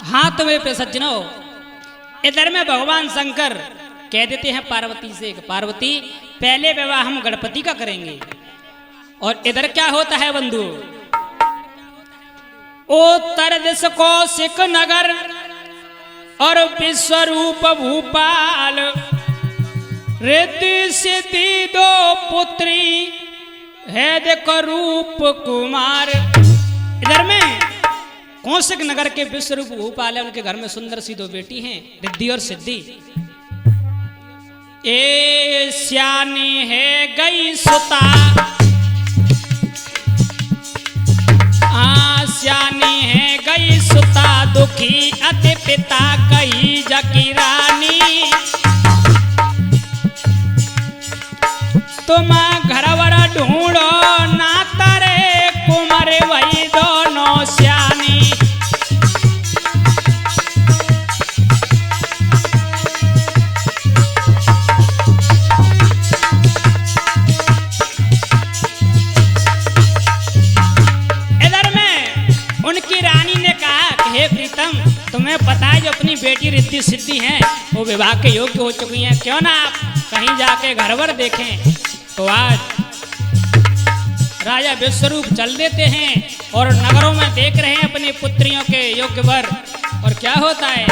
हाँ तो वे सज्जनों, इधर में भगवान शंकर कह देते हैं पार्वती से, पार्वती पहले विवाह हम गणपति का करेंगे। और इधर क्या होता है बंधु, उत्तर दिश कौशिक नगर और विश्वरूप भूपाल, रिद्धि सिद्धि दो पुत्री है देखो रूप कुमार। इधर में कौशिक नगर के विश्वरूप भूपाल है, उनके घर में सुंदर सी दो बेटी हैं, रिद्धि और सिद्धि। ए श्यानी है गई सुता, श्यानी है गई सुता, दुखी अति पिता कही जकी रानी। तुम घरवर ढूंढो ना तरे कुमर वही दोनों श्यानी। उनकी रानी ने कहा कि हे प्रीतम, तुम्हें पता है जो अपनी बेटी रिद्धि सिद्धि हैं वो विवाह के योग्य हो चुकी हैं, क्यों ना आप कहीं जाके घरवर देखें। तो आज राजा विश्वरूप चल देते हैं और नगरों में देख रहे हैं अपनी पुत्रियों के योग्य वर। और क्या होता है,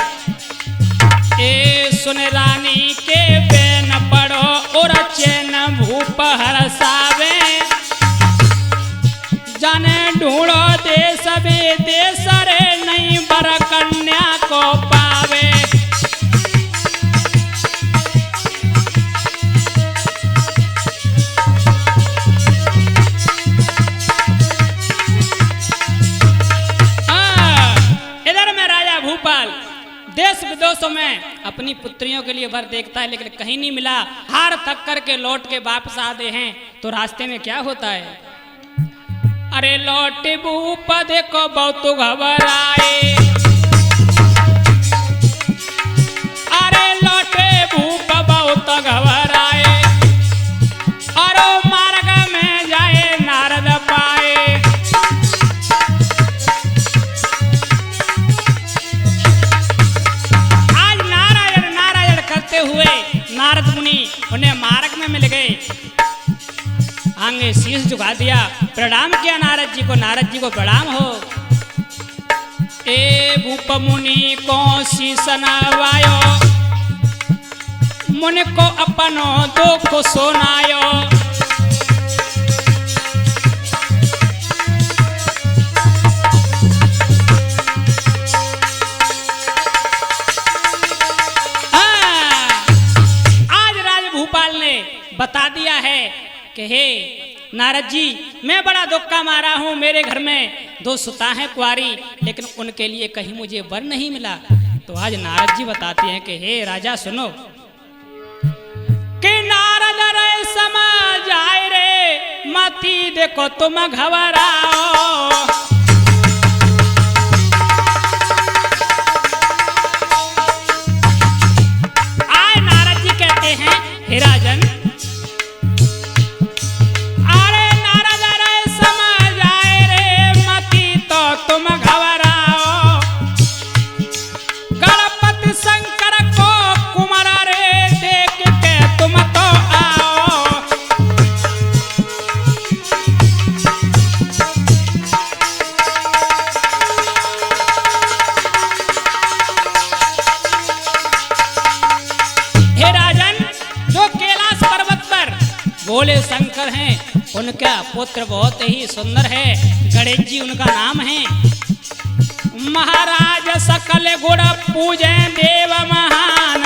ए सुन रानी के बेन पड़ो और चैन भूप हरसावे, जाने ढूंढो देश विदेश रे नहीं बर कन्या को पावे। इधर में राजा भूपाल देश विदेशों में अपनी पुत्रियों के लिए वर देखता है, लेकिन कहीं नहीं मिला। हार थक करके लौट के वापस आते हैं तो रास्ते में क्या होता है, अरे लौटे भूप देखो बहुत घबराए, अरे लौटे भूप बहुत घबराए, और मार्ग में जाए नारद पाए। आज नारायण नारायण करते हुए नारद मुनि उन्हें मार्ग में मिल गए, आगे शीश झुका दिया, प्रणाम किया नारद जी को। नारद जी को प्रणाम हो। ए भूप मुनि को शीश नवायो, मुनि को अपनो दुख सुनायो। आज राज भूपाल ने बता दिया है कि हे नारद जी, मैं बड़ा दुख का मारा हूँ, मेरे घर में दो सुता हैं कुंवारी, लेकिन उनके लिए कहीं मुझे वर नहीं मिला। तो आज नारद जी बताते हैं कि हे राजा सुनो, कि नारद रे समझ आए रे मती देखो तुम घबराओ। आज नारद जी कहते हैं हे राजन, तुम घबराओ, गणपति शंकर को कुमार रे देख के तुम तो आओ। हे राजन, जो कैलाश पर्वत पर भोले शंकर हैं, उनका पुत्र बहुत ही सुंदर है, गणेश जी उनका नाम है। महाराज सकल गुण पूजे देव महान,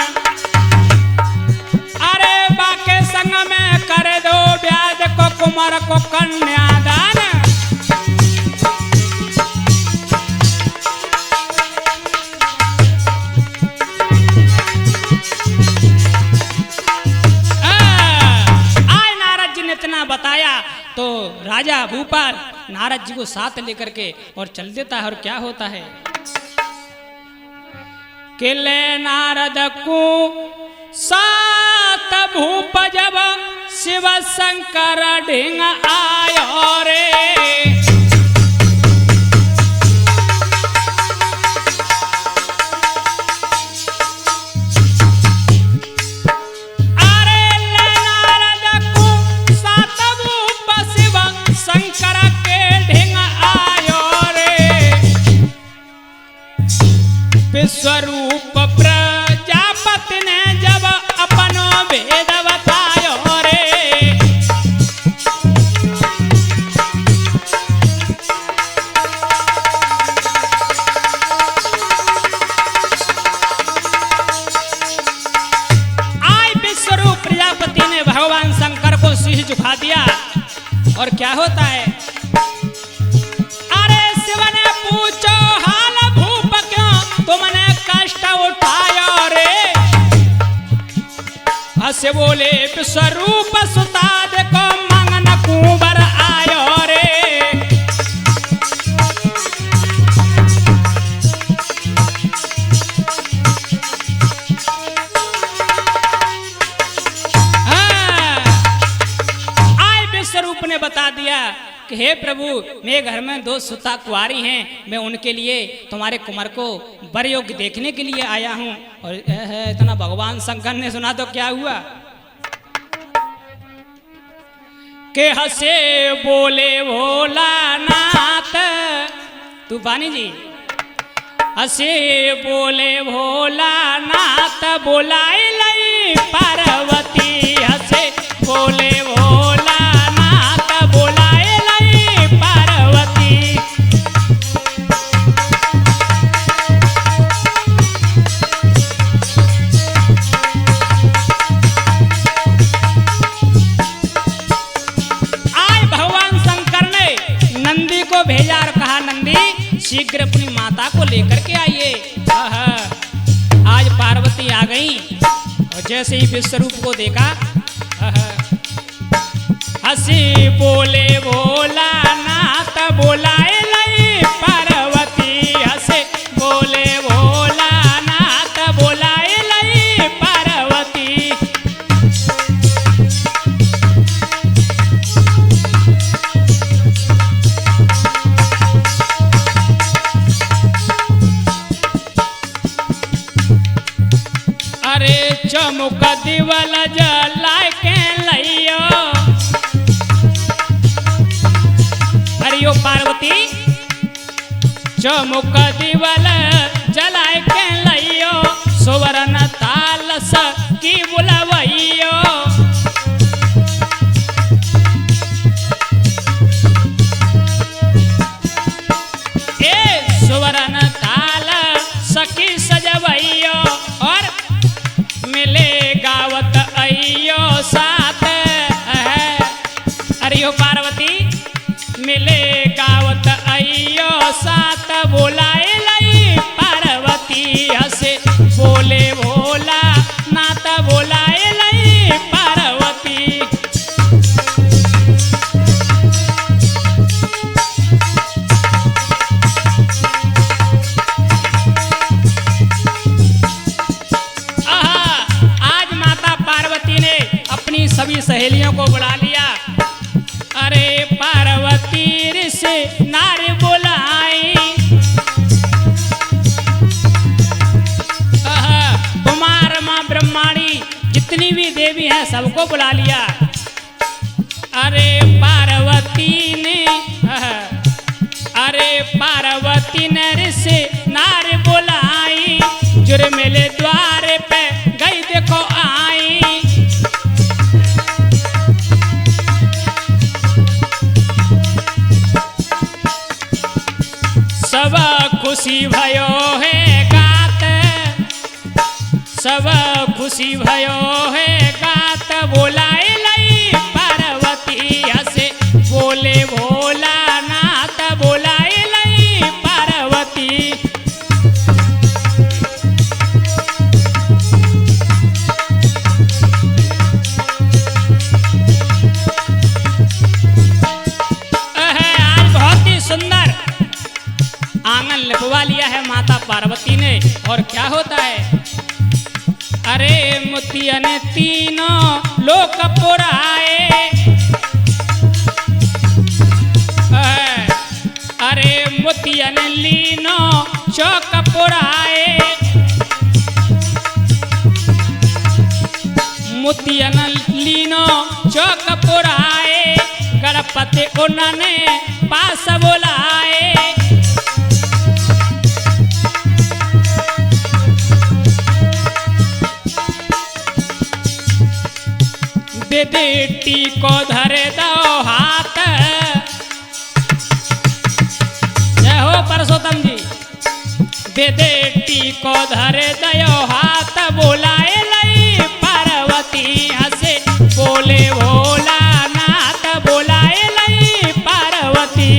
अरे बाके संग में कर दो ब्याज को कुमार को कन्यादान। आज नारद जी ने इतना बताया तो राजा भूपाल नारद जी को साथ लेकर के और चल देता है। और क्या होता है, किले नारद को सात भूप जब शिव शंकर ढिंग आयो रे। विश्वरूप प्रजापति ने जब अपनो भेद बतायो रे। विश्वरूप प्रजापति ने भगवान शंकर को शीश झुका दिया। और क्या होता है? अरे शिव ने पूछो हाल भूप क्यों तुमने कष्ट उठाया रे। हंसे बोले विश्वरूप सुता देखो मंगन कुंवर आयो रे। ने बता दिया कि हे प्रभु, मेरे घर में 2 सुता कुंवारी हैं, मैं उनके लिए तुम्हारे कुंवर को वर योग्य देखने के लिए आया हूं। और इतना भगवान शंकर ने सुना तो क्या हुआ के हंसे बोले भोलानाथ, तूफानी जी हंसे बोले भोलानाथ बोलाए लई पार्वती। हंसे बोले भोलानाथ बोलाए लई पार्वती। आज भगवान शंकर ने नंदी को भेजा और कहा नंदी शीघ्र अपनी माता को लेकर के आइए। आज पार्वती आ गई और जैसे ही विश्वरूप को देखा हंसी बोले भोलानाथ बोलाए लई पार्वती। हंसे बोले भोलानाथ बोलाए लई पार्वती। अरे चमुक दिवल जलाए के लइयो। हरियो पार्वती चमुक दिवल जलाए के लइयो। सुवर्ण तालस की बुलवइयो। ए सुवर्ण ताल सखी सजवइयो। और मिले गावत अइयो साथ है। अरियो पार्वती मिले गावत अइयो साथ बोलाए लई पार्वती। हंसे बोले भोला नाथ बोलाए लई पार्वती। आज माता पार्वती ने अपनी सभी सहेलियों को बुला लिया। अरे पार्वती ऋषि नारी बुलाई। कुमार माँ ब्रह्माणी जितनी भी देवी हैं सबको बुला लिया। अरे पार्वती ने ऋषि नारी बुलाई। जुर मेले द्वार पे गई देखो आई। सब खुशी भयो है गात। सब खुशी भयो है गात बोलाए लई पार्वती। हंसे बोले भोलानाथ बोलाए लई पार्वती। आज बहुत ही सुंदर आंगन लिपवा लिया है माता पार्वती ने। और क्या होता है? अरे मोतियन तीनों लोक पुराए। अरे मोतियन लीनो चौक पुराए। मोतियन लीनो चौक पुराए। गणपति उन्होंने पास बुलाए। विदिटी को धर दो हाथ। जय हो परसोत्तम जी। विदिटी को धर दो हाथ, बोलाए लई पार्वती हंसे बोले भोलानाथ, बोलाए लई पार्वती।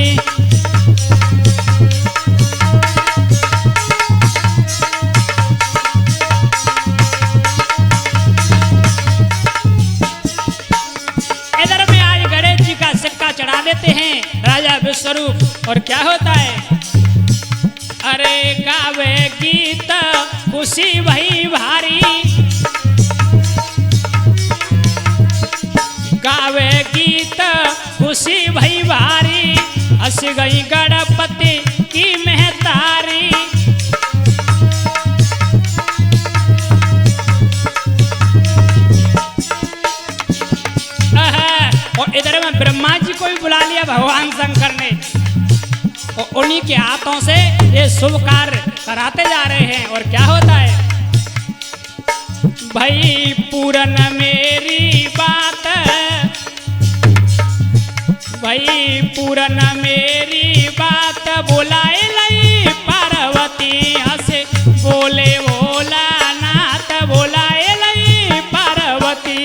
चढ़ा देते हैं राजा विश्वरूप। और क्या होता है, अरे गावे गीत खुशी भई भारी, गावे गीत खुशी भई भारी, हंस गई गणपति की महतारी। और इधर में ब्रह्मा जी को भी बुला लिया भगवान शंकर ने, और उन्हीं के हाथों से ये शुभ कार्य कराते जा रहे हैं। और क्या होता है, भाई पूरन मेरी बात, भाई पूरन मेरी बात, बोलाए लई पार्वती हंसे बोले भोलानाथ, बोलाए लई पार्वती।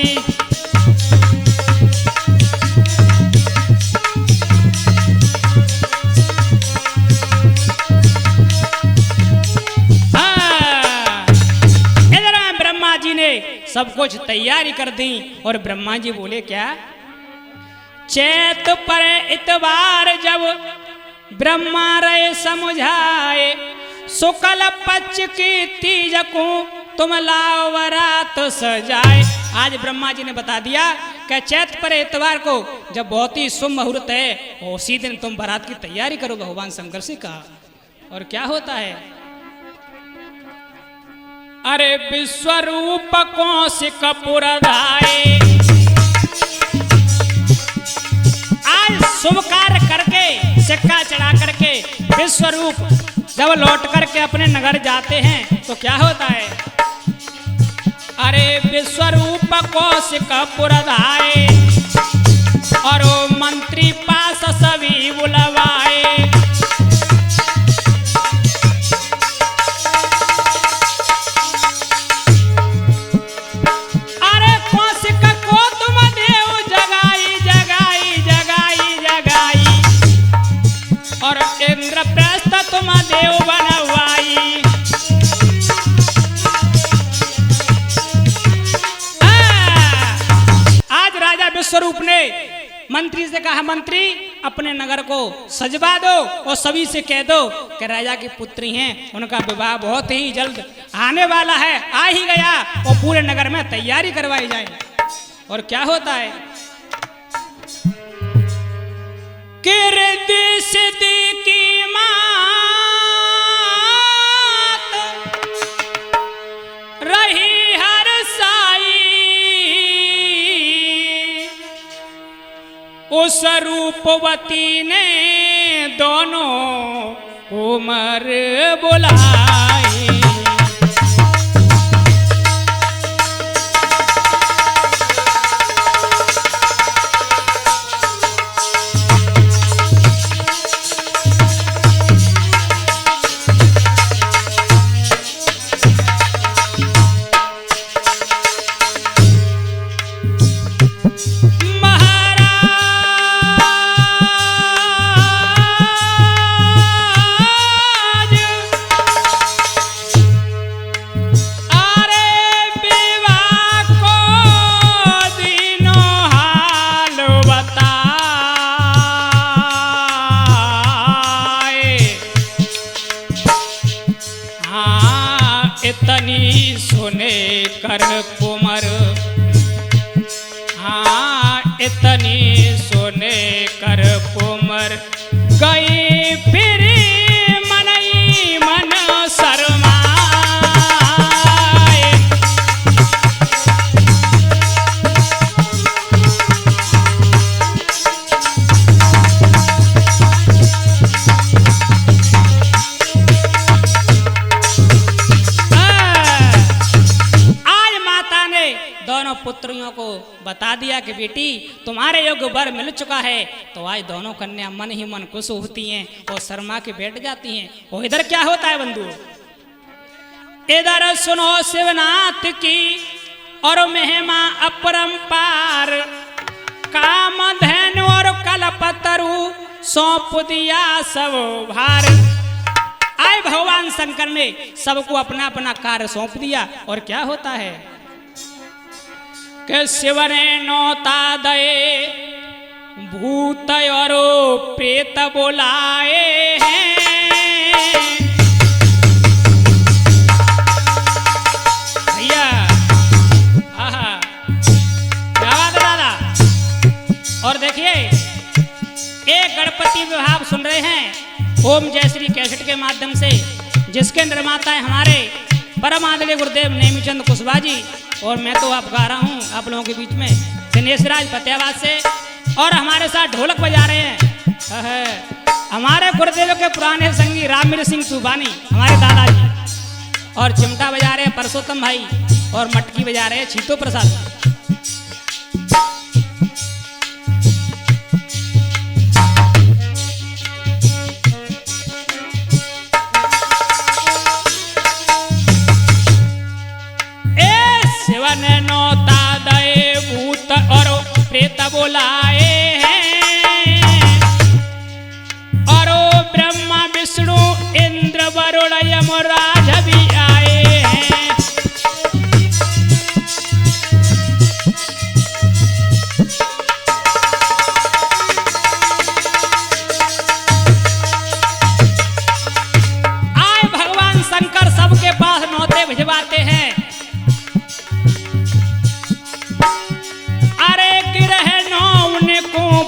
सब कुछ तैयारी कर दी। और ब्रह्मा जी बोले क्या, चैत पर इतवार जब ब्रह्मा रहे समझाए, शुक्ल पक्ष की तीज को तुम लाओ वरात सजाए। आज ब्रह्मा जी ने बता दिया कि चैत पर इतवार को जब बहुत ही शुभ मुहूर्त है, उसी दिन तुम बारात की तैयारी करो, भगवान शंकर से कहा। और क्या होता है, अरे विश्वरूप कौशिक पुरधाए, आज शुभ कार्य करके सिक्का चढ़ा करके विश्वरूप जब लौट करके अपने नगर जाते हैं तो क्या होता है, अरे विश्वरूप कौशिक पुरधाए, और मंत्री पास सभी बुलवाए। इंद्रप्रस्थ तुम देव बनवाई, आज राजा विश्वरूप ने मंत्री से कहा, मंत्री अपने नगर को सजवा दो और सभी से कह दो कि राजा की पुत्री हैं, उनका विवाह बहुत ही जल्द आने वाला है, आ ही गया, और पूरे नगर में तैयारी करवाई जाए। और क्या होता है, कीर्ति सिद्धि की मात रही हर साई, उस रूपवती ने दोनों उमर बुलाई। इतनी सुने कर कुमर, हाँ इतनी सुने कर कुमर, गई फिर मनई मन शर्माए। पार्वतियों को बता दिया कि बेटी तुम्हारे योग्य वर मिल चुका है। तो आज दोनों कन्या मन ही मन खुश होती हैं और शर्मा के बैठ जाती हैं। और इधर क्या होता है बंधु, इधर सुनो शिवनाथ की और महिमा अपरंपार, काम धैनु और कल्पतरु सौंप दिया सब भार। आए भगवान शंकर ने सबको अपना अपना कार्य सौंप दिया। और क्या होता है कि शिव ने नौता दे भूत और प्रेत बुलाए हैं। भैया आहा क्या बात है दादा। और देखिए एक गणपति विभाग सुन रहे हैं ओम जय श्री कैसेट के माध्यम से, जिसके निर्माता है हमारे परम आदरणीय गुरुदेव नेमीचंद कुशवाहा जी। और मैं तो आप गा रहा हूँ आप लोगों के बीच में दिनेश राज फतेहाबाद से। और हमारे साथ ढोलक बजा रहे हैं हमारे गुरुदेव के पुराने संगी रामवीर सिंह तूफानी हमारे दादाजी। और चिमटा बजा रहे हैं परसोत्तम भाई और मटकी बजा रहे हैं छीतो प्रसाद। ने नौता दे भूत और प्रेत बुलाए हैं। और ब्रह्मा विष्णु इंद्र वरुण यमराज भी आए हैं। आए भगवान शंकर सबके पास नौते भिजवाते हैं।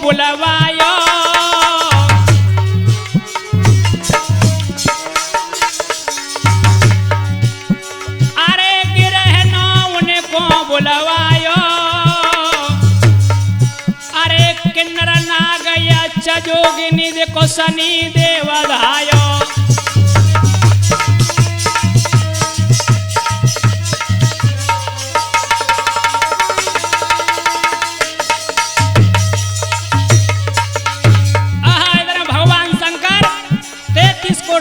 बुलवायो अरे गिरहनो उनको बुलवायो। अरे किन्नर नाग यक्ष जोगिनी देखो शनि देव धायो।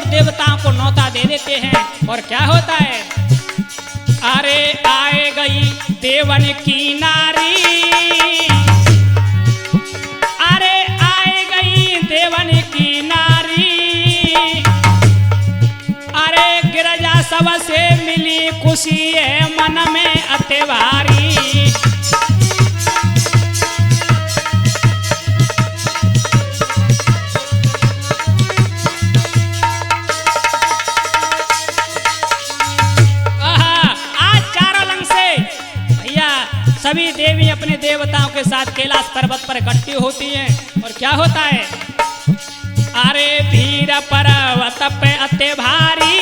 देवताओं को नौता दे देते हैं। और क्या होता है, अरे आए गई देवन की नारी। अरे आए गई देवन की नारी। अरे गिरजा सबसे मिली खुशी है मन में अति भारी। सभी देवी अपने देवताओं के साथ कैलाश पर्वत पर इकट्ठी होती हैं। और क्या होता है, अरे भीर पर्वत पे अति भारी।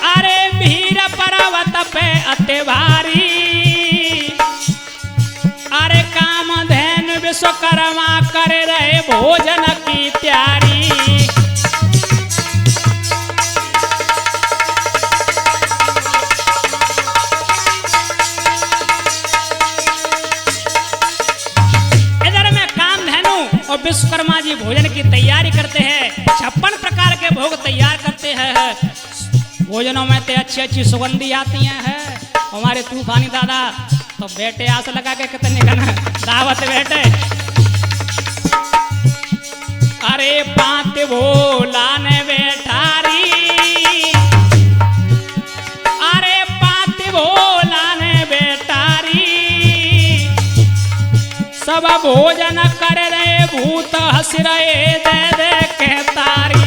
अरे भीर पर्वत पे अति भारी। अरे कामधेनु विश्वकर्मा कर रहे भोजन की तैयारी। और विश्वकर्मा जी भोजन की तैयारी करते हैं। 56 प्रकार के भोग तैयार करते हैं। भोजनों में तो अच्छी अच्छी सुगंधी आती हैं। हमारे तूफानी दादा तो बेटे आस लगा के कितने का दावत बेटे। अरे पांत भोला ने बैठारी। अरे पांत भोला ने बैठारी। सब भोजन कर रहे भूत हंस रहे दे दे के तारी।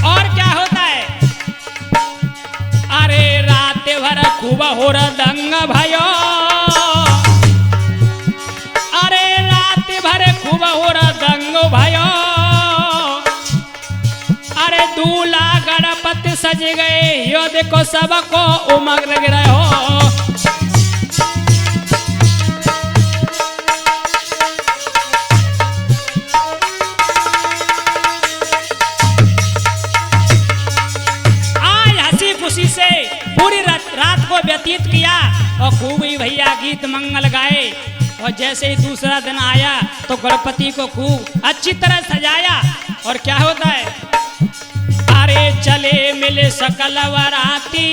और क्या होता है, अरे रात भर खूब हो दंग भयो। अरे रात भर खूब हो दंग भयो। अरे दूल्हा गणपति सज गए यो देखो सबको उमंग लग रहे हो। को व्यतीत किया और खूब ही भैया गीत मंगल गाए। और जैसे ही दूसरा दिन आया तो गणपति को खूब अच्छी तरह सजाया। और क्या होता है, अरे चले मिले सकल वराती,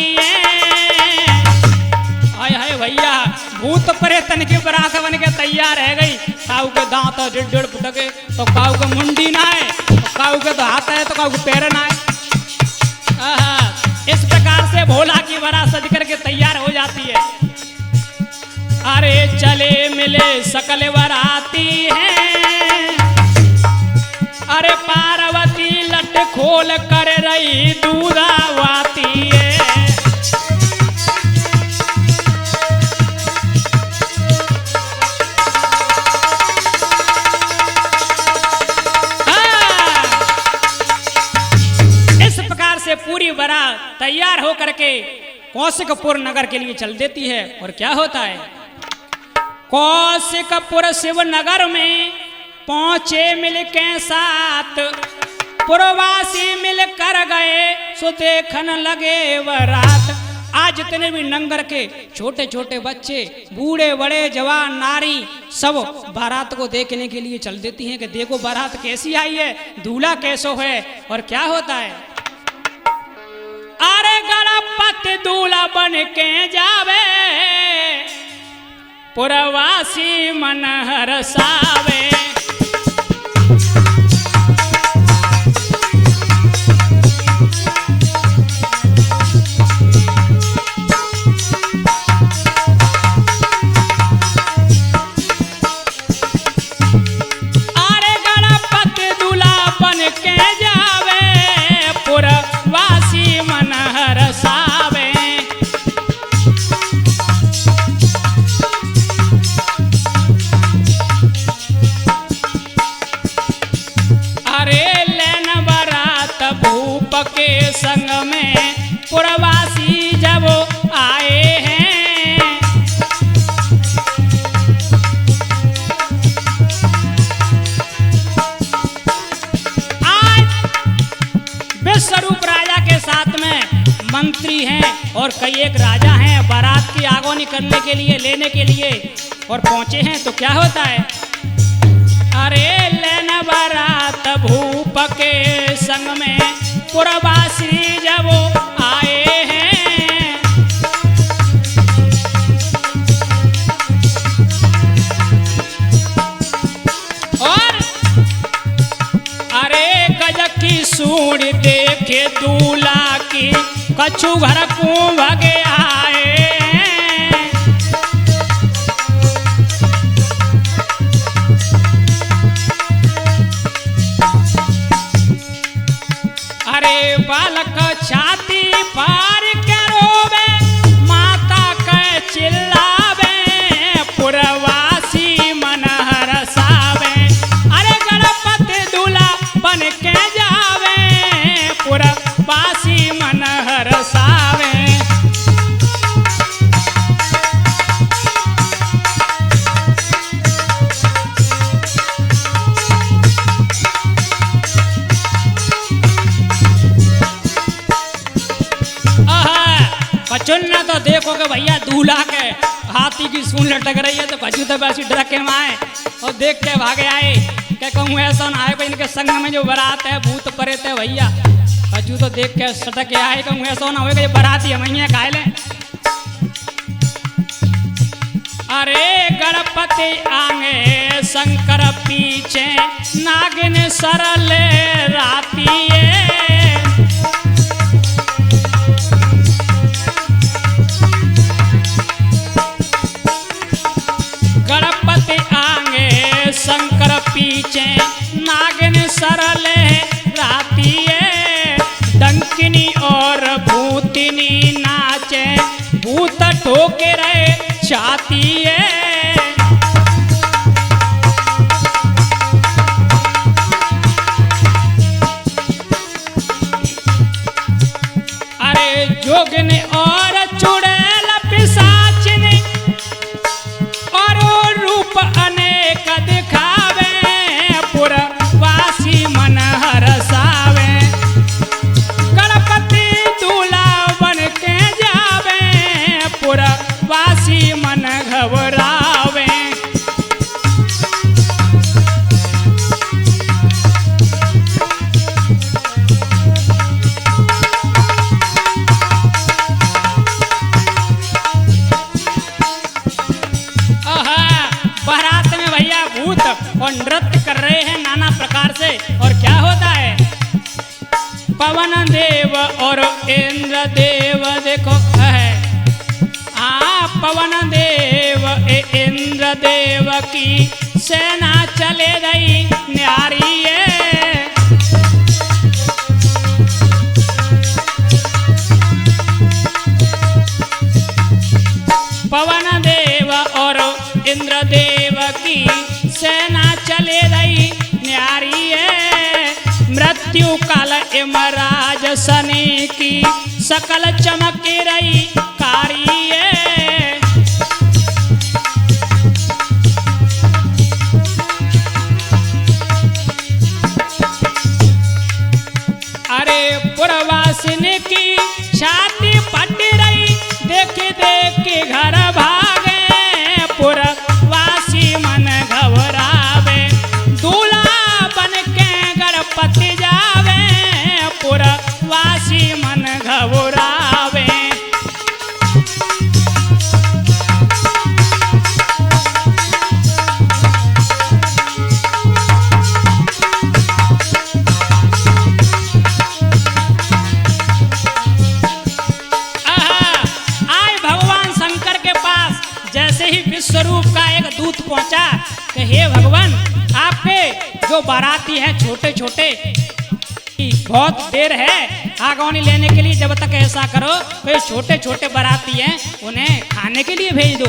हाय हाय भैया भूत प्रेतन की बरात बन के तैयार रह गई। काऊ के दांत डेढ़ फुट के, तो काऊ के मुंडी ना है, तो काऊ के तो हाथ है, तो काऊ के पैर ना है। इस प्रकार से भोला की बारात सज करके तैयार हो जाती है। अरे चले मिले सकल वराती हैं, अरे पार्वती लट खोल कर रही दूधावाती है। पूरी बारात तैयार होकर के कौशिकपुर नगर के लिए चल देती है। और क्या होता है, कौशिकपुर शिव नगर में पहुंचे मिल के साथ, पुरवासी मिल कर गए सो देखन लगे बारात। आज जितने भी नंगर के छोटे छोटे बच्चे, बूढ़े बड़े जवान नारी, सब बारात को देखने के लिए चल देती हैं कि देखो बारात कैसी आई है, दूल्हा कैसो है। और क्या होता है, अरे गणपति दूल्हा बन के जावे, पुरवासी मन हरसावे। अरे गणपति दूल्हा बन के जावे, पुरवासी मन हरसावे। अरे लेन बारात भूप के संग में, पुरवासी जब आए हैं। आज विश्वरूप राजा के साथ में मंत्री हैं और कई एक राजा हैं, बारात की आगोनी करने के लिए, लेने के लिए और पहुंचे हैं। तो क्या होता है, अरे लेना बारात भूप के संग में, पुरवासी जब आए हैं। और अरे गजक की सूढ़ देखे दूल्हा की, कछु घर को भगे आए। अरे बालक छाती पार के रोवे, माता के चिल्लावे, पुरवासी मन हरसावे। अरे गणपति दूल्हा बन के जावे, पुरवासी मन हरसावे। कचुन्ना तो देखो कि भैया दूल्हा के हाथी की सूंड लटक रही है, तो कचू तो वैसी डर के आए और देख के भागे आए। क्या कहूँ ऐसा ना आए, इनके संग में जो बारात है भूत प्रेत है भैया। कचू तो देख के सटक के आए, कहूँ ऐसा ना होगा ये बाराती हमैया खाए ले। अरे गणपति आगे शंकर पीछे, नागिन सरल राती है। गणपति आगे शंकर पीछे, नागिन सरल राती है। डंकिनी और भूतिनी नाचे, भूत ठोके रहे छाती है। अरे जोगिन और चुड़ैल पिशाचिन, और रूप अनेक दिखावे, पुरवासी मन हरसावे। गणपति दूल्हा बन के जावे, और नृत्य कर रहे हैं नाना प्रकार से। और क्या होता है, पवन देव और इंद्र देव देखो है, पवन देव इंद्र देव की सेना चले गई न्यारी है। पवन देव और इंद्र देव की सेना चले गई न्यारी है। मृत्यु काल यमराज शनि की सकल चमक रही कारी है। अरे पुरवासिनी की छाती फट रही, देख देख के घर भागे, पुरवासी मन घबरावे, दूल्हा बन के गणपति जावे, पुरवासी मन घबरावे। स्वरूप का एक दूत पहुंचा कि हे भगवान, आपके जो बाराती हैं छोटे छोटे, बहुत देर है आगवानी लेने के लिए, जब तक ऐसा करो तो छोटे छोटे बाराती हैं उन्हें खाने के लिए भेज दो।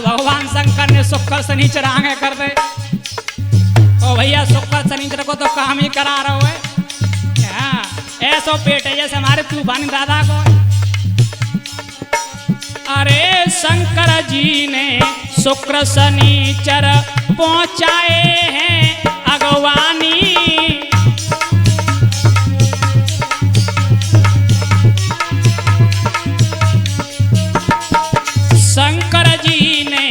भगवान शंकर ने शुक्र शनिचर आगे कर दे। ओ भैया शुक्र शनिचर को तो काम ही करा रहा है, ऐसा पेट है जैसे हमारे तूफानी दादा को। अरे शंकर जी ने शुक्र शनिचर पहुंचाए हैं अगवानी, शंकर जी ने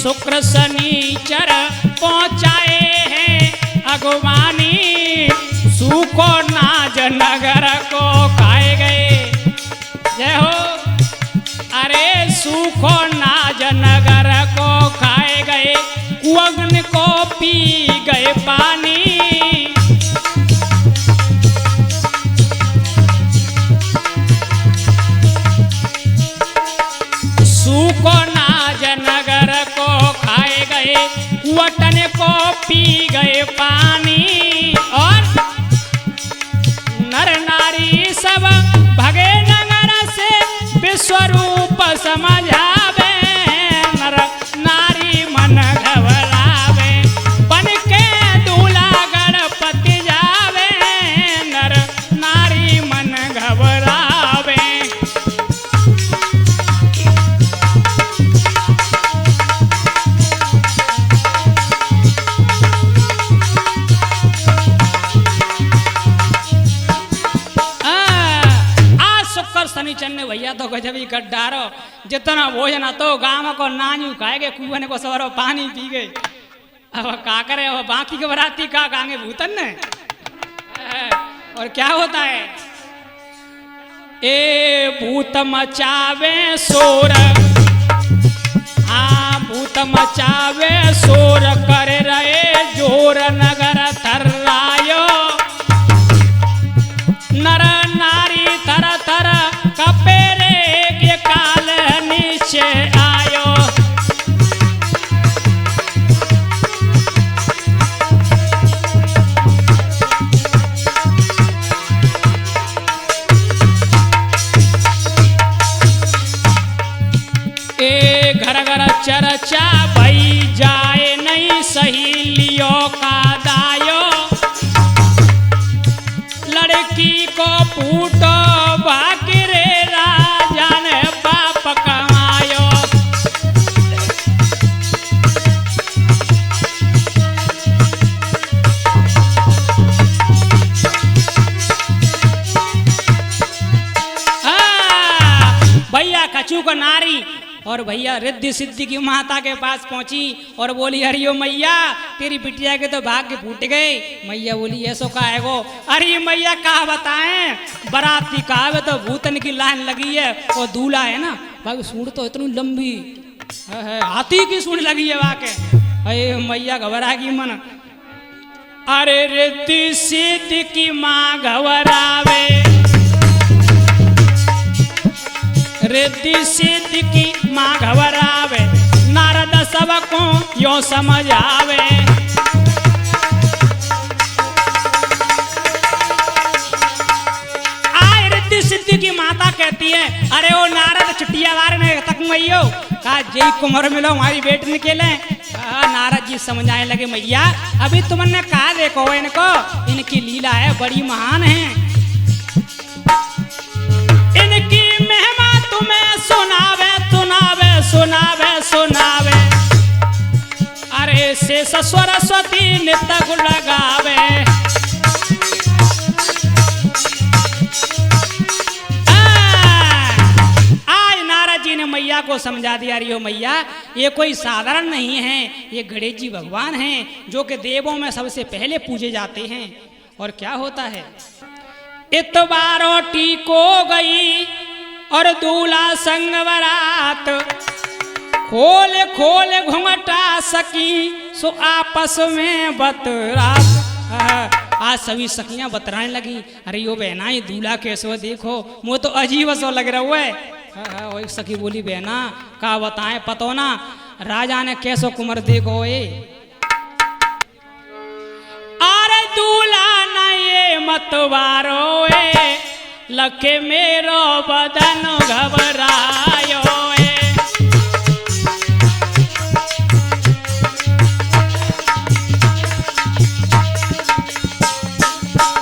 शुक्र शनिचर पहुंचाए हैं अगवानी। सूको नाज नगर को खाए गए, जय हो। अरे सूखो नाज नगर को खाए गए, कुअग्नि को पी गए पानी। सूखो नाज नगर को खाए गए, कुअटन को पी गए पानी। और नर नारी सब भगे नगर से, विश्वरूप समझावे, नर नारी मन घबरावे, बन के दूल्हा गणपति जावे, नर नारी मन घबरावे। शनिचर ने भैया तो गजब ही कर डारो, जितना भोजन तो गाँव को नानू खाएगे, कुएं को सवरो पानी पी गए। अब का करे, अब बाकी के बराती का गांगे भूतन ने। और क्या होता है, ए भूत मचावे शोर, हाँ भूत मचावे शोर, करे रहे जोर नगर थर्रायो, नर नारी थर थर कपेरे के काल नीचे आयो। ए घर घर चर्चा भई जाए, नहीं सहेलियों का दायो, लड़की को फूटो बाकिरे राजा ने बाप कमायो। भैया कछू को नारी और भैया रिद्धि सिद्धि की माता के पास पहुंची और बोली, हरियो मैया, तेरी बिटिया के तो भाग्य फूट गए। मैया बोली, ऐसो का है गो? अरे मैया कहा बताएं, बराती कहा तो भूतन की लाइन लगी है और दूल्हा है ना भाई, सूंड तो इतनी लंबी है, हाथी की सूंड लगी है वाके। अरे मैया घबरागी मन। अरे रिद्धि सिद्धि की माँ घबरावे, रिद्धि सिद्धि की माँ घबरावे, नारद सबको यो समझावे। आए रिद्धि सिद्धि की माता कहती है, अरे ओ नारद छुट्टिया वार में तक मैयो कहा जय कुमार मिलो हमारी बेट निकले। नारद जी समझाने लगे, मैया अभी तुमने कहा देखो इनको, इनकी लीला है बड़ी महान है, इनकी महिमा तुम्हें सुनावे सुनावे सुनावे सुनावे। अरे से सरस्वती नित्य गुण लगावे। आज नारद जी ने मैया को समझा दिया, अरे हो मैया ये कोई साधारण नहीं है, ये गणेश जी भगवान हैं जो कि देवों में सबसे पहले पूजे जाते हैं। और क्या होता है, इतवारो टीको गई और दूल्हा संग बरात, खोल खोल घुंघटा सकी सो आपस में बतरात। आज सभी सखियां बतराने लगी, अरे यो बहना ये दूल्हा कैसे हो देखो, मुझे तो अजीब सो लग रहा हुआ है। वही सखी बोली, बहना का बताएं पतो ना राजा ने कैसो कुंवर देखो ये। अरे दूल्हा ना ये मतवारो ए, लखे मेरो बदन घबरायो ए।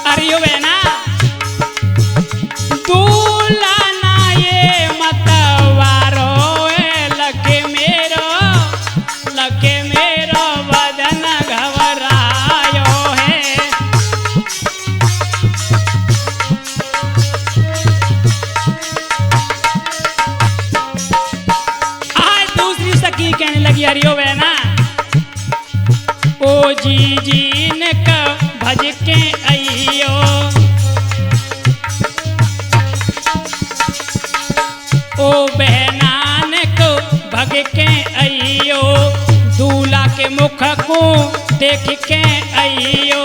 अरे यो बहना दूल्हा ना ये मतवारो ए, लखे मेरो बदन घबरायो है। आज दूसरी सखी कहने लगी, अरे ओ बहना ओ जी ने भज के आइयो, ओ बहनान को भग के आइयो, दूल्हा के मुख को देख के आइयो।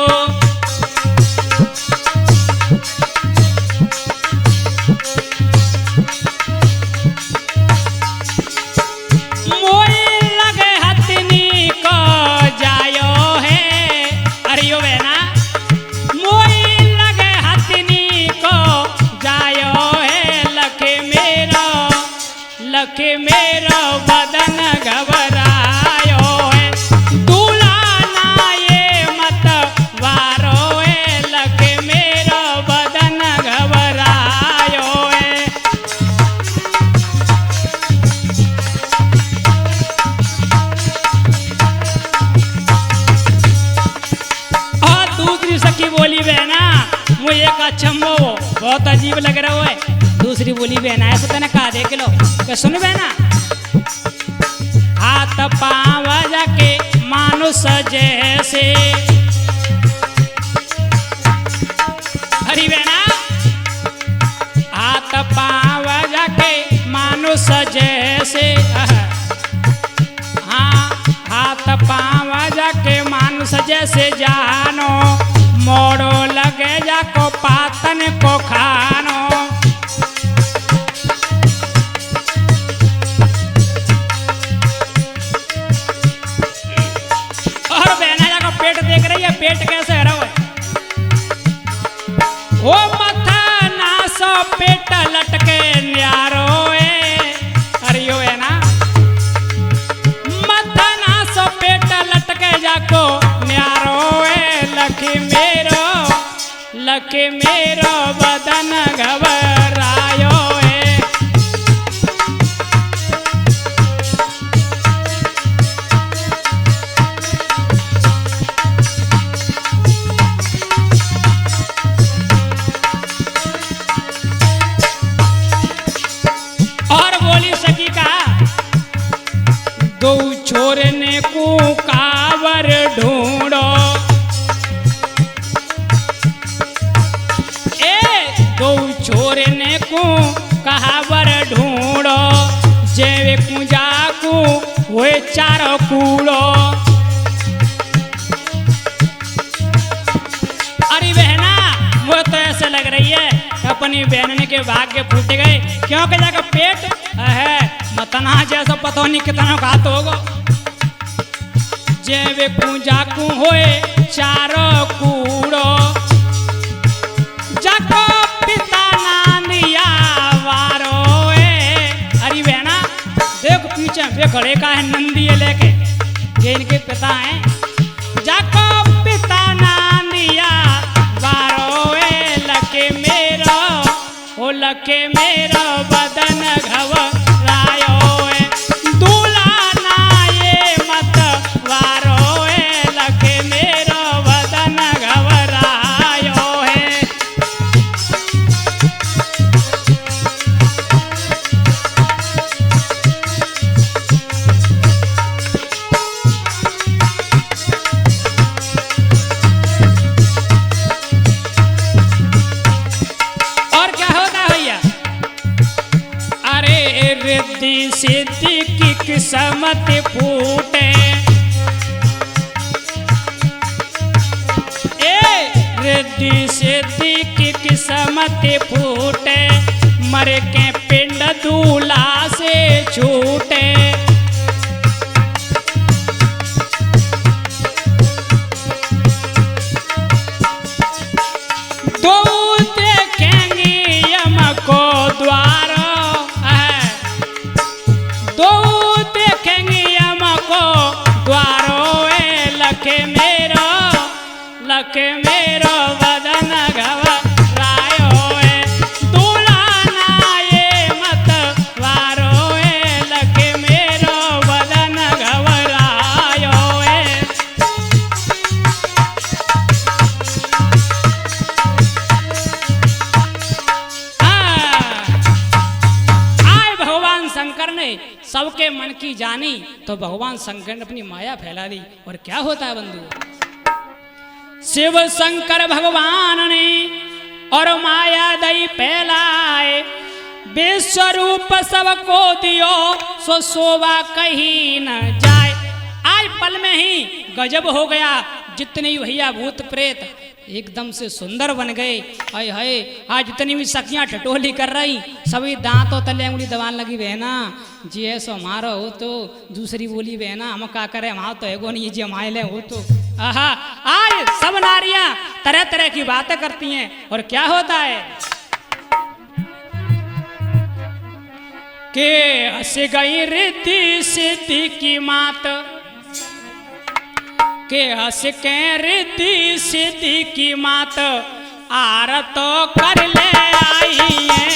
मोई लगे हथनी को जायो है, अरे यो बहना मोई लगे हथनी को जायो है, लखे मेरो बदन घबरायो है। दूल्हा ना ये मत वारो है, लखे मेरो बदन घबरायो है। और दूसरी सखी बोली, बहना मुझे एक अचंभो बहुत अजीब लग रहा है। दूसरी बोली, बहना ऐसा तेने कहा देख लो, क्या सुन बहना हाथ पाँव जाके मानुष जैसे, हरी बहना हाथ पाँव जाके मानुष जैसे, हाँ हाथ पाँव जाके मानुष जैसे जानो, मोड़ो लगे जाको पातन को खानो। पेट देख रही है, पेट कैसे हरा हुआ है, ओ मथा नासो पेट लटके न्यारो है। अरे यो है ना मथा नासो पेट लटके जाको न्यारो है, लखे मेरो बदन घबरायो है। दो छोरने को कावर ढूंढो, दो छोरने को कहावर ढूंढो, जेवे कुजा को हुए चारों कूड़ो। रही है अपनी बहन के भाग्य फूट गए, क्योंकि जाकर पेट है मतना जैसा पता नहीं कितना घात होगा। जे वे पूजा कु होए चारो कूड़ो जाको पिता नांदिया वारो अरे बहना देख पीछे वे खड़े का है नंदी लेके, ये इनके पिता हैं। जाको पिता नांदिया वारो लके मेरो ओ लके मेरो बदन घबरायो दूल्हा ना ये मत वारो लके मेरो बदन घबरायो है। रिद्धि सिद्धि की किस्मत फूटे रिद्धि सिद्धि की किस्मत फूटे मर के पिंड दूल्हा से छूटे। दो देखेंगे यम को द्वार लके मेरो बदन घबरायो दूल्हा ना ये मत वारो लके मेरो बदन घबरायो आए भगवान शंकर ने सबके मन की जानी तो भगवान शंकर ने अपनी माया फैला दी। और क्या होता है बंधु, शिव शंकर भगवान ने और माया दई फैलाए विश्वरूप सबको दियो सो शोभा कहीं न जाए। आज पल में ही गजब हो गया, जितने भैया भूत प्रेत एकदम से सुंदर बन गए। हाय हाय आज जितनी भी सखियां ठटोली कर रही सभी दांतों तले उंगली दबान लगी बहना जी ऐसो हमारा हो तो दूसरी बोली बहना हम क्या करें हमारा तो एगो नहीं जी हमारे हो तो आहा। आज सब नारियां तरह तरह की बातें करती हैं। और क्या होता है के हंस गई रिद्धि सिद्धि की मात के हंस के रिद्धि सिद्धि की मात आर तो कर ले आई है।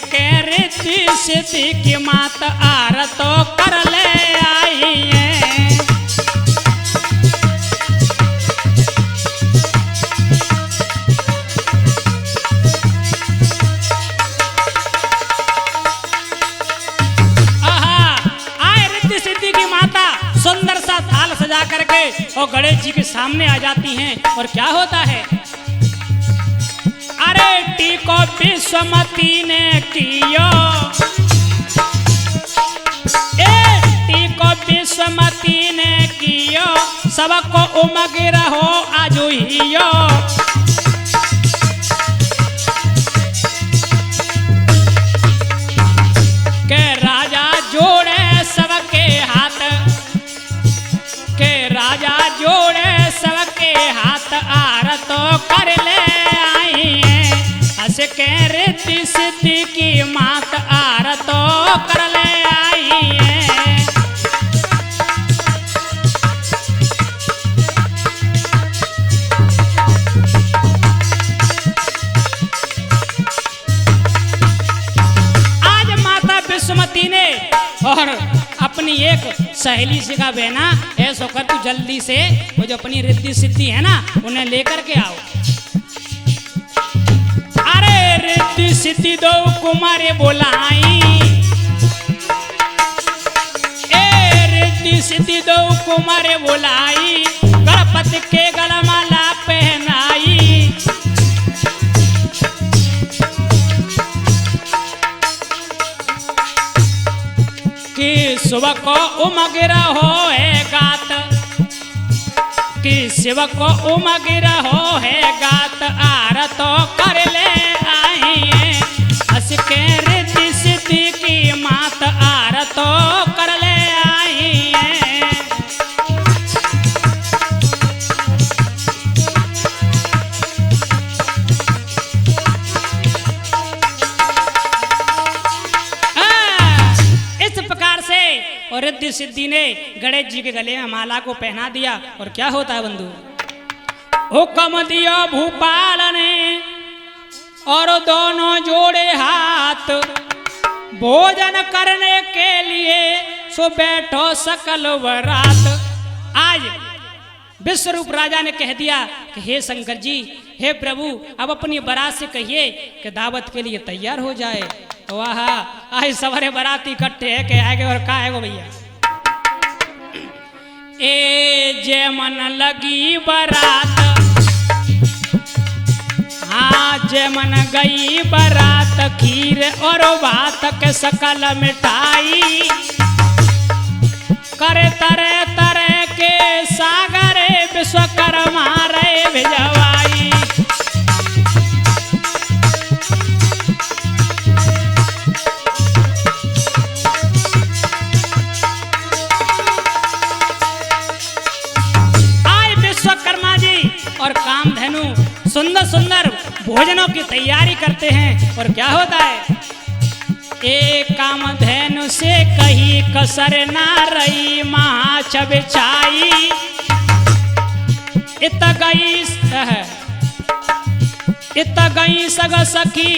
के रिद्धि सिद्धि की मात आर तो कर ले आई है। आए रिद्धि सिद्धि की माता सुंदर सा थाल सजा करके और गणेश जी के सामने आ जाती हैं। और क्या होता है अरे टीको विश्वमती ने कियो टीको विश्वमती ने कियो सबको उमग रहो आजुहियो। के राजा जोड़े सबके हाथ के राजा जोड़े सबके हाथ आर तो कर ले के रिद्धि सिद्धि की मात आर तो कर ले आई है। आज माता विश्वमती ने और अपनी एक सहेली से कहा बहना ऐसा कर तू जल्दी से वो जो अपनी रिद्धि सिद्धि है ना उन्हें लेकर के आओ। रिद्धि सिद्धि दो कुमारे बोलाई रिद्धि सिद्धि दो कुमार बुलाई, गणपति के गलमाला पहनाई। कि सुबह को उमगिरा हो है गात, कि शिव को उमगिरा हो है गात, आरतो कर ले आई हंस के रिद्धि सिद्धि की मात, आरतो कर ले आई है। इस प्रकार से और रिद्धि सिद्धि ने गणेश जी के गले में माला को पहना दिया। और क्या होता है बंधु, हुक्म दिया भूपाल ने और दोनों जोड़े हाथ, भोजन करने के लिए सो बैठो सकल वरात। आज विश्वरूप राजा ने कह दिया कि हे शंकर जी, हे प्रभु, अब अपनी बारात से कहिए कि दावत के लिए तैयार हो जाए। वाह, आज सवारे बाराती इकट्ठे है के आएगे और कहा है भैया। ए जे मन लगी बारात, हाँ जे मन गई बारात, खीर और भात के सकल मिठाई, करे तरह तरह के सागरे विश्वकर्मा रे भिजवाई। और कामधेनु सुंदर सुंदर भोजनों की तैयारी करते हैं। और क्या होता है, एक कामधेनु से कहीं कसर ना रही, माछ बिछाई, इत गई सग सखी,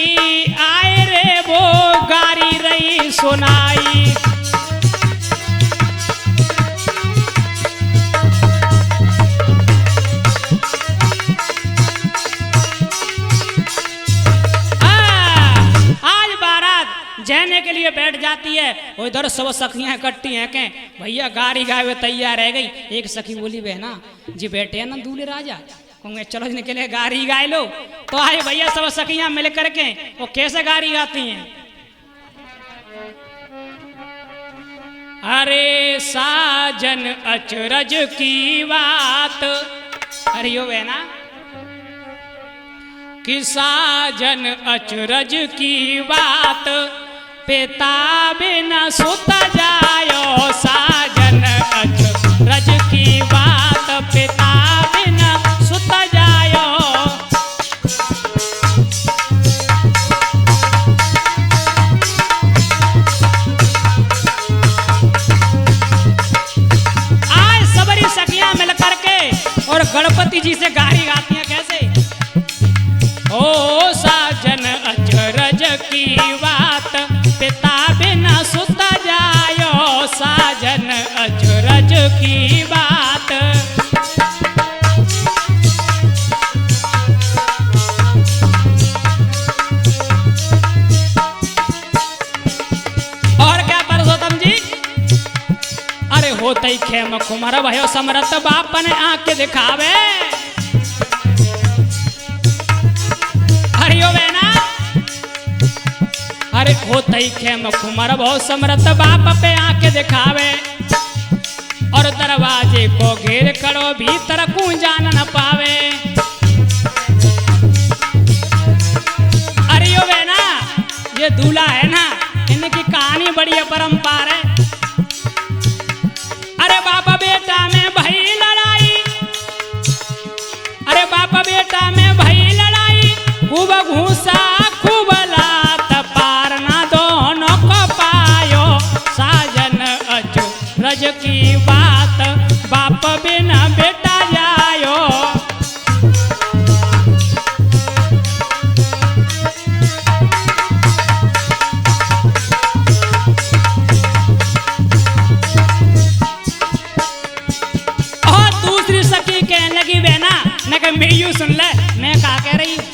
आए रे वो गारी रही सुनाई। जहने के लिए बैठ जाती है, उधर सब सखियां इकट्ठी हैं के भैया गाड़ी गाय हुए तैयार रह गई। एक सखी बोली, बहना जी बैठे हैं ना दूल्हे राजा, कहूँगे चलो के लिए गाड़ी गाय लो। तो आए भैया सब सखियां मिल करके वो कैसे गाड़ी गाती हैं। अरे साजन अचरज की बात, अरे यो बहना कि साजन अचरज की बात, पिता बिना सुत जायो, साजन अचरज की बात, पिता बिना सुत जायो। आज सबरी सखियां मिल करके और गणपति जी से गाड़ी गाती हैं कैसे, ओ साजन अचरज की बात, पिता बिना सुत जायो, साजन अचरज की बात। और क्या परसोत्तम जी, अरे होते खेम कुमार भयो समरथ, बाप ने आंख दिखावे। हरियो बहना, अरे होते खेम कुमार बहु समर्थ, बाप पे आंख दिखावे। और दरवाजे को घेर करो, भीतर को जान न पावे। अरे यो बहना, ये दूल्हा है ना, इनकी कहानी बड़ी अपरंपार है। अरे बाप बेटा में भई लड़ाई, अरे बाप बेटा में भई लड़ाई, खूब घूसा खूब लात, पार ना दोनों को पायो, साजन अचरज की बात, बाप बिना बेटा जायो। और दूसरी सखी कहने लगी, बहना न कह मेरी सुन ले, मैं क्या कह रही हूँ।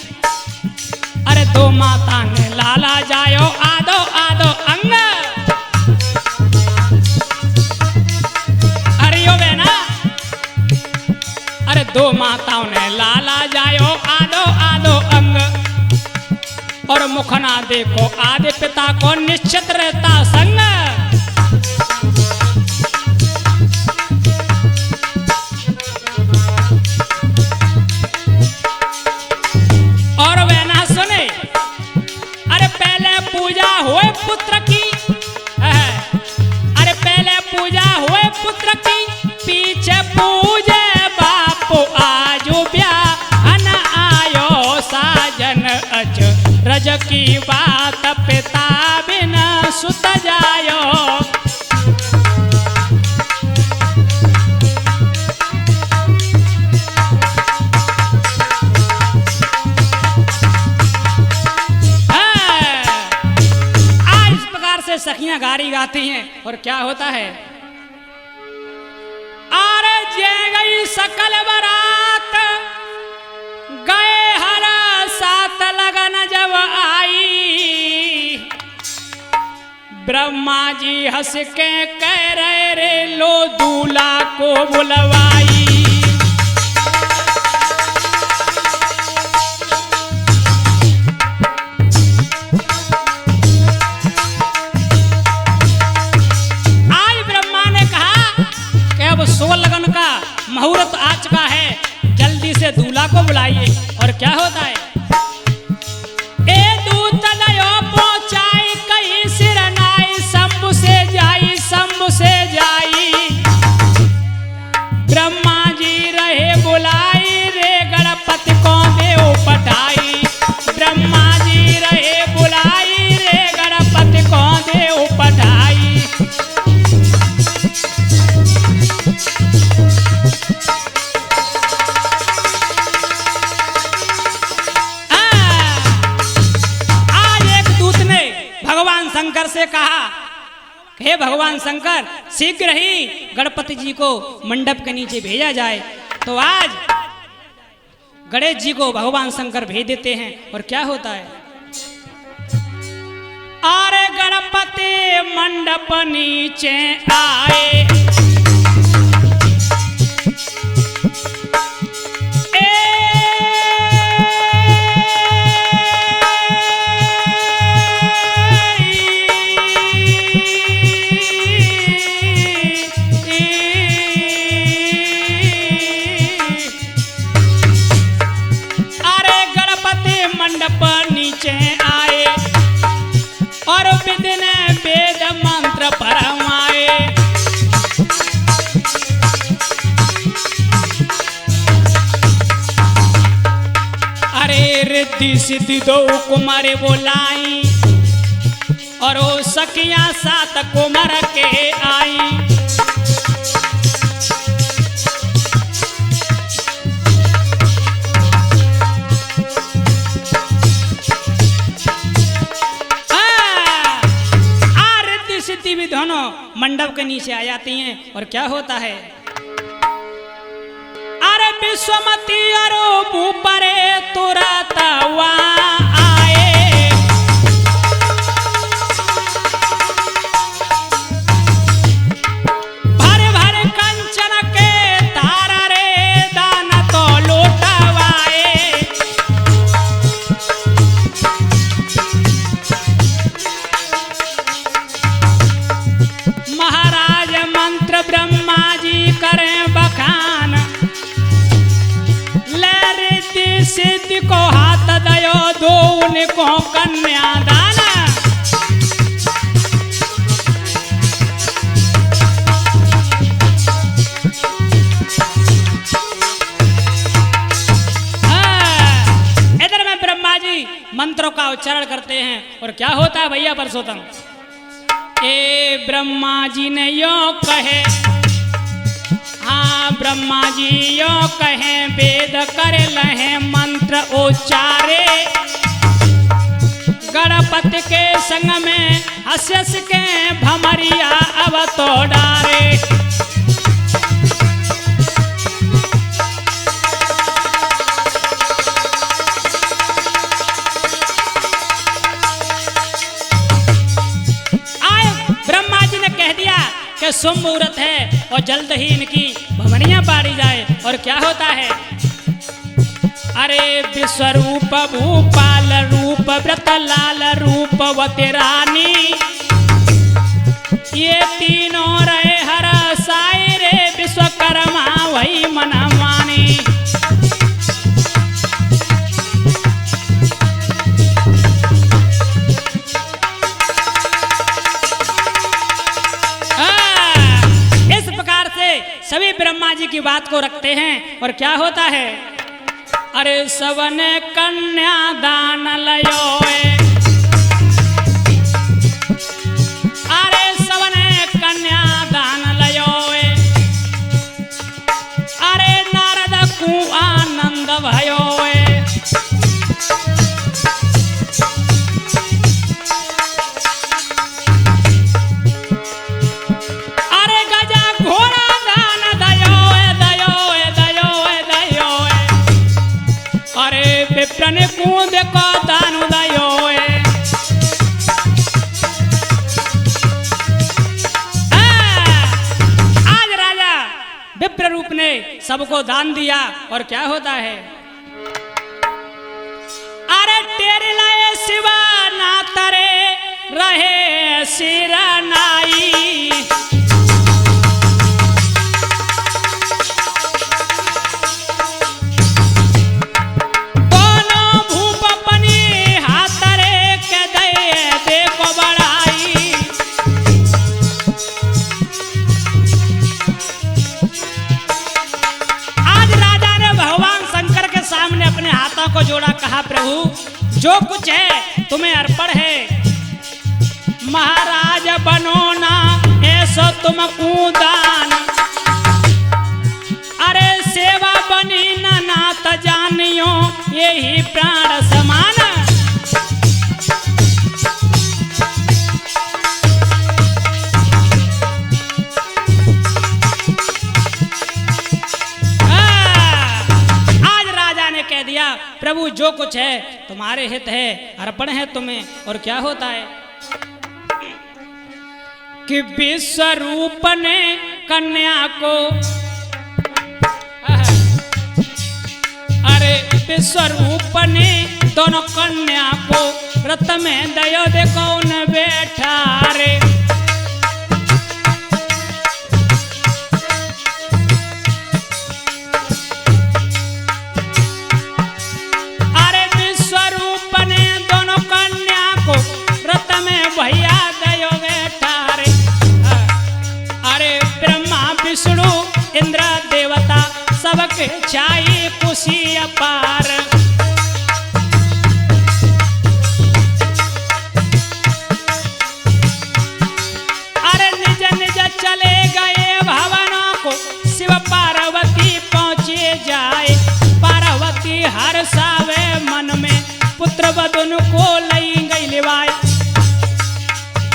अरे दो माता ने लाला जायो, आदो आदो अंग, दो माताओं ने लाला जायो आधो आधो अंग, और मुख ना देखो आधे पिता को निश्चित रहता संग। और वह ना सुने, अरे पहले पूजा हुए पुत्र की, अरे पहले पूजा हुए पुत्र की, पीछे पूजे बापू आजू ब्याहन आयो साजन अच रज की बात पिता बिना सुत जायो। आज इस प्रकार से सखियां गारी गाती हैं और क्या होता है, आरे जे गई सकल बरात, गए हरा सात लगन जब आई, ब्रह्मा जी हंस के कह रहे रे लो दूल्हा को बुलवाई। आज ब्रह्मा ने कहा कि अब 16 लगन का मुहूर्त आ चुका है, जल्दी से दूल्हा को बुलाइए। और क्या होता है, ए दूत दयो पहुंचाई कहीं सिर नाई, शंभु से जाई शंभु से जाई, ब्रह्मा जी रहे बुलाई रे गणपति को देव पठाई, ब्रह्मा जी रहे बुलाई रे गणपति को देव पठाई। शंकर से कहा, हे भगवान शंकर, शीघ्र ही गणपति जी को मंडप के नीचे भेजा जाए। तो आज गणेश जी को भगवान शंकर भेज देते हैं और क्या होता है, अरे गणपति मंडप नीचे आए, मंडप नीचे आए और विदिन वेद मंत्र फरमाए। अरे रिद्धि सिद्धि दो कुमार बोलाई और वो सखियां 7 कुमार के आई। भी दोनों मंडप के नीचे आ जाती हैं और क्या होता है, अरे विश्वमती और ऊपरे तुरंत आए, भर भर कंचन के तारा रे दान तो लौटवाए। महाराज मंत्र ब्रह्मा जी करें बखान, ले रिद्धि सिद्धि को हाथ दयो दो उनको कन्यादान। इधर में ब्रह्मा जी मंत्रों का उच्चारण करते हैं और क्या होता है भैया परसोत्तम, ए ब्रह्मा जी ने यो कहे, हाँ ब्रह्मा जी यो कहे, वेद कर लहे मंत्र उच्चारे, गणपति के संग में हंस के भमरिया अब तो डारे। शुभ मुहूर्त है और जल्द ही इनकी भमरियां पाड़ी जाए। और क्या होता है, अरे विश्वरूप भूपाल रूप व्रत लाल रूपवती रानी, ये तीनों रहे हर साई रे विश्वकर्मा वही मन मानी। इस प्रकार से सभी ब्रह्मा जी की बात को रखते हैं और क्या होता है, अरे सवन कन्या दान लयो, अरे सवन कन्या दान लयो, अरे नारद को आनंद भयो। अरे गजा घोड़ा दान दयो दयो दयो दयो, अरे विप्रन कूद को दानु दयो। आज राजा विप्र रूप ने सबको दान दिया और क्या होता है, अरे तेरे लाए शिवा ना तरे रहे सिरा नाई, को जोड़ा, कहा प्रभु जो कुछ है तुम्हें अर्पण है, महाराज बनो ना ऐसो तुमको दान, अरे सेवा बनी ना नात जानियो यही प्राण समान। कह दिया प्रभु जो कुछ है तुम्हारे हित है, अर्पण है तुम्हें। और क्या होता है कि विश्वरूप ने कन्या को, अरे विश्वरूप ने दोनों कन्या को रथ में दयो दे कौन बैठा रे, भैया दयो बैठा रे। अरे ब्रह्मा विष्णु इंद्र देवता सबके छाई खुशी अपार, अरे निज निज चले गए भवनों को, शिव पार्वती पहुंचे जाए, पार्वती हर सावे मन में पुत्र वधुन को लई गई लिवाए।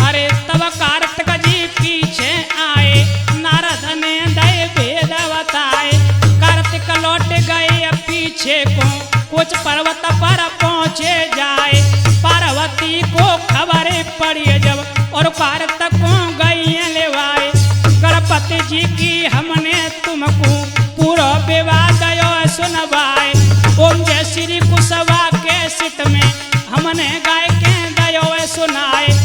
अरे तब कार्तिक जी पीछे आए, नारद ने दय भेद बताए, कार्तिक लौट गए पीछे को, कुछ पर्वत पर पहुंचे जाए, पार्वती को खबर पड़ी जब और कार्तिक को गई लेवाए, गणपति जी की हमने तुमको पूरा विवाह दयो सुनवाए, ओम जय श्री कुशवा के सिट में हमने गाय के दयो सुनाए।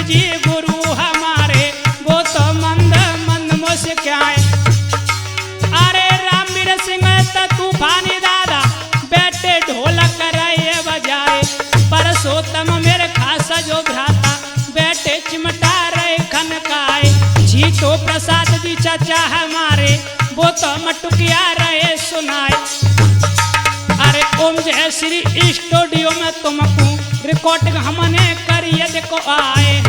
जी गुरु हमारे वो तो मंद मंद मुस्काए, अरे रामवीर सिंह तूफानी दादा बैठे ढोलक रहे बजाए, परसोत्तम मेरे खासा जो भ्राता बैठे चिमटा रहे खनकाए, जीतो प्रसाद जी चाचा हमारे वो तो मटुकिया रहे सुनाए। अरे ओम जय श्री स्टूडियो में तुमको रिकॉर्डिंग हमने करिए देखो आए,